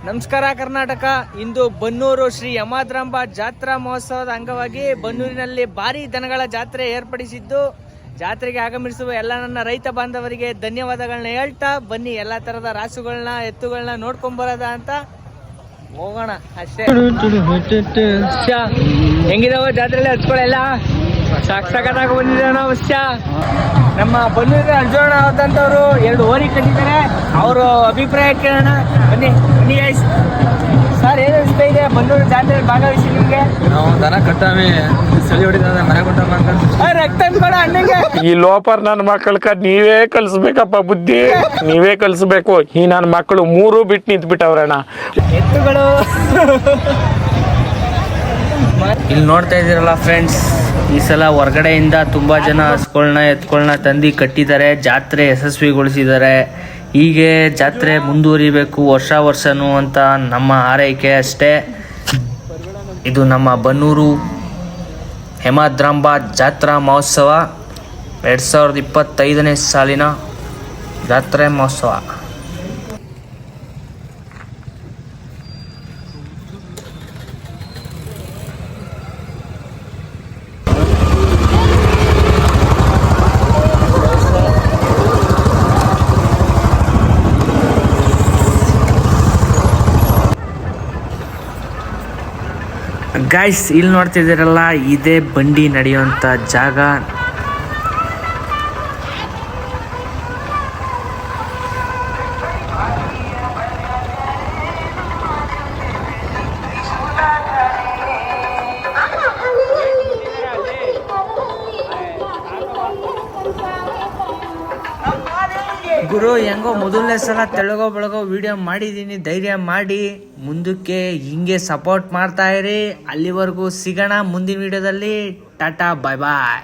ನಮಸ್ಕಾರ ಕರ್ನಾಟಕ. ಇಂದು ಬನ್ನೂರು ಶ್ರೀ ಯಮದ್ರಾಂಬ ಜಾತ್ರಾ ಮಹೋತ್ಸವದ ಅಂಗವಾಗಿ ಬನ್ನೂರಿನಲ್ಲಿ ಭಾರಿ ದನಗಳ ಜಾತ್ರೆ ಏರ್ಪಡಿಸಿದ್ದು, ಜಾತ್ರೆಗೆ ಆಗಮಿಸುವ ಎಲ್ಲ ನನ್ನ ರೈತ ಬಾಂಧವರಿಗೆ ಧನ್ಯವಾದಗಳನ್ನ ಹೇಳ್ತಾ ಬನ್ನಿ ಎಲ್ಲ ತರದ ರಾಸುಗಳನ್ನ ಎತ್ತುಗಳನ್ನ ನೋಡ್ಕೊಂಡ್ ಬರೋದ ಅಂತ ಹೋಗೋಣ ಅಷ್ಟೇ. ಹೆಂಗಿದಾವ ಜಾತ್ರೆಯಲ್ಲಿ ಹಚ್ಕೊಳ್ಳೆಲ್ಲ ಸಾಕ್ಷಾತ್ತಾಗ ಬಂದಿದ್ದೇವೆ ನಾವು. ನಮ್ಮ ಬನ್ನೂರಿನ ಅರ್ಜುನ ಆದಂತವ್ರು 2 ಓರಿ ಕಟ್ಟಿದ್ದಾರೆ, ಅವರು ಅಭಿಪ್ರಾಯ ಕೇಳೋಣ ಬನ್ನಿ. ಬನ್ನಿ ಗೈಸ್. ಸರ್ ಏನು ಅನಿಸ್ತಾ ಇದೆ ಬನ್ನೂರು ಜಾತ್ರೆ ಭಾಗವಹಿಸಿ ನಿಮ್ಗೆ? ನಾವು ದನ ಕಟ್ಟಾಮಿ ಸಳಿ ಹೊಡಿದ ಮನೆ ಕೊಟ್ಟ ರಕ್ತ ಕೂಡ ಅಣ್ಣಂಗೆ. ಈ ಲೋಪರ್ ನನ್ನ ಮಕ್ಕಳ ನೀವೇ ಕಲ್ಸ್ಬೇಕಪ್ಪ, ಬುದ್ಧಿ ನೀವೇ ಕಲ್ಸ್ಬೇಕು. ಈ ನನ್ನ ಮಕ್ಕಳು 3 ಬಿಟ್ಟು ನಿಂತು ಬಿಟ್ಟವ್ರಣ್ಣ. ಎತ್ತುಗಳು ಇಲ್ಲಿ ನೋಡ್ತಾ ಇದ್ದೀರಲ್ಲ ಫ್ರೆಂಡ್ಸ್, ಈ ಸಲ ಹೊರಗಡೆಯಿಂದ ತುಂಬಾ ಜನ ಹಸುಗಳನ್ನ ಎತ್ಕೊಳ್ನ ತಂದು ಕಟ್ಟಿದ್ದಾರೆ, ಜಾತ್ರೆ ಯಶಸ್ವಿಗೊಳಿಸಿದ್ದಾರೆ. ಹೀಗೆ ಜಾತ್ರೆ ಮುಂದುವರಿಬೇಕು ವರ್ಷನೂ ಅಂತ ನಮ್ಮ ಹಾರೈಕೆ ಅಷ್ಟೇ. ಇದು ನಮ್ಮ ಬನ್ನೂರು ಯಮದ್ರಾಂಬ ಜಾತ್ರಾ ಮಹೋತ್ಸವ 2025ನೇ ಸಾಲಿನ ಜಾತ್ರೆ ಮಹೋತ್ಸವ. ಗೈಸ್, ಇಲ್ಲಿ ನೋಡ್ತಿದ್ದೀರಲ್ಲ, ಇದೇ ಬಂಡಿ ನಡೆಯುವಂಥ ಜಾಗ. ಗುರು, ಹೆಂಗೋ ಮೊದಲನೇ ಸಲ ತೆಳಗೋ ಬೆಳಗೋ ವಿಡಿಯೋ ಮಾಡಿದ್ದೀನಿ, ಧೈರ್ಯ ಮಾಡಿ ಮುಂದಕ್ಕೆ ಹಿಂಗೆ ಸಪೋರ್ಟ್ ಮಾಡ್ತಾ ಇರಿ. ಅಲ್ಲಿವರೆಗೂ ಸಿಗೋಣ ಮುಂದಿನ ವಿಡಿಯೋದಲ್ಲಿ. ಟಾಟಾ, ಬಾಯ್ ಬಾಯ್.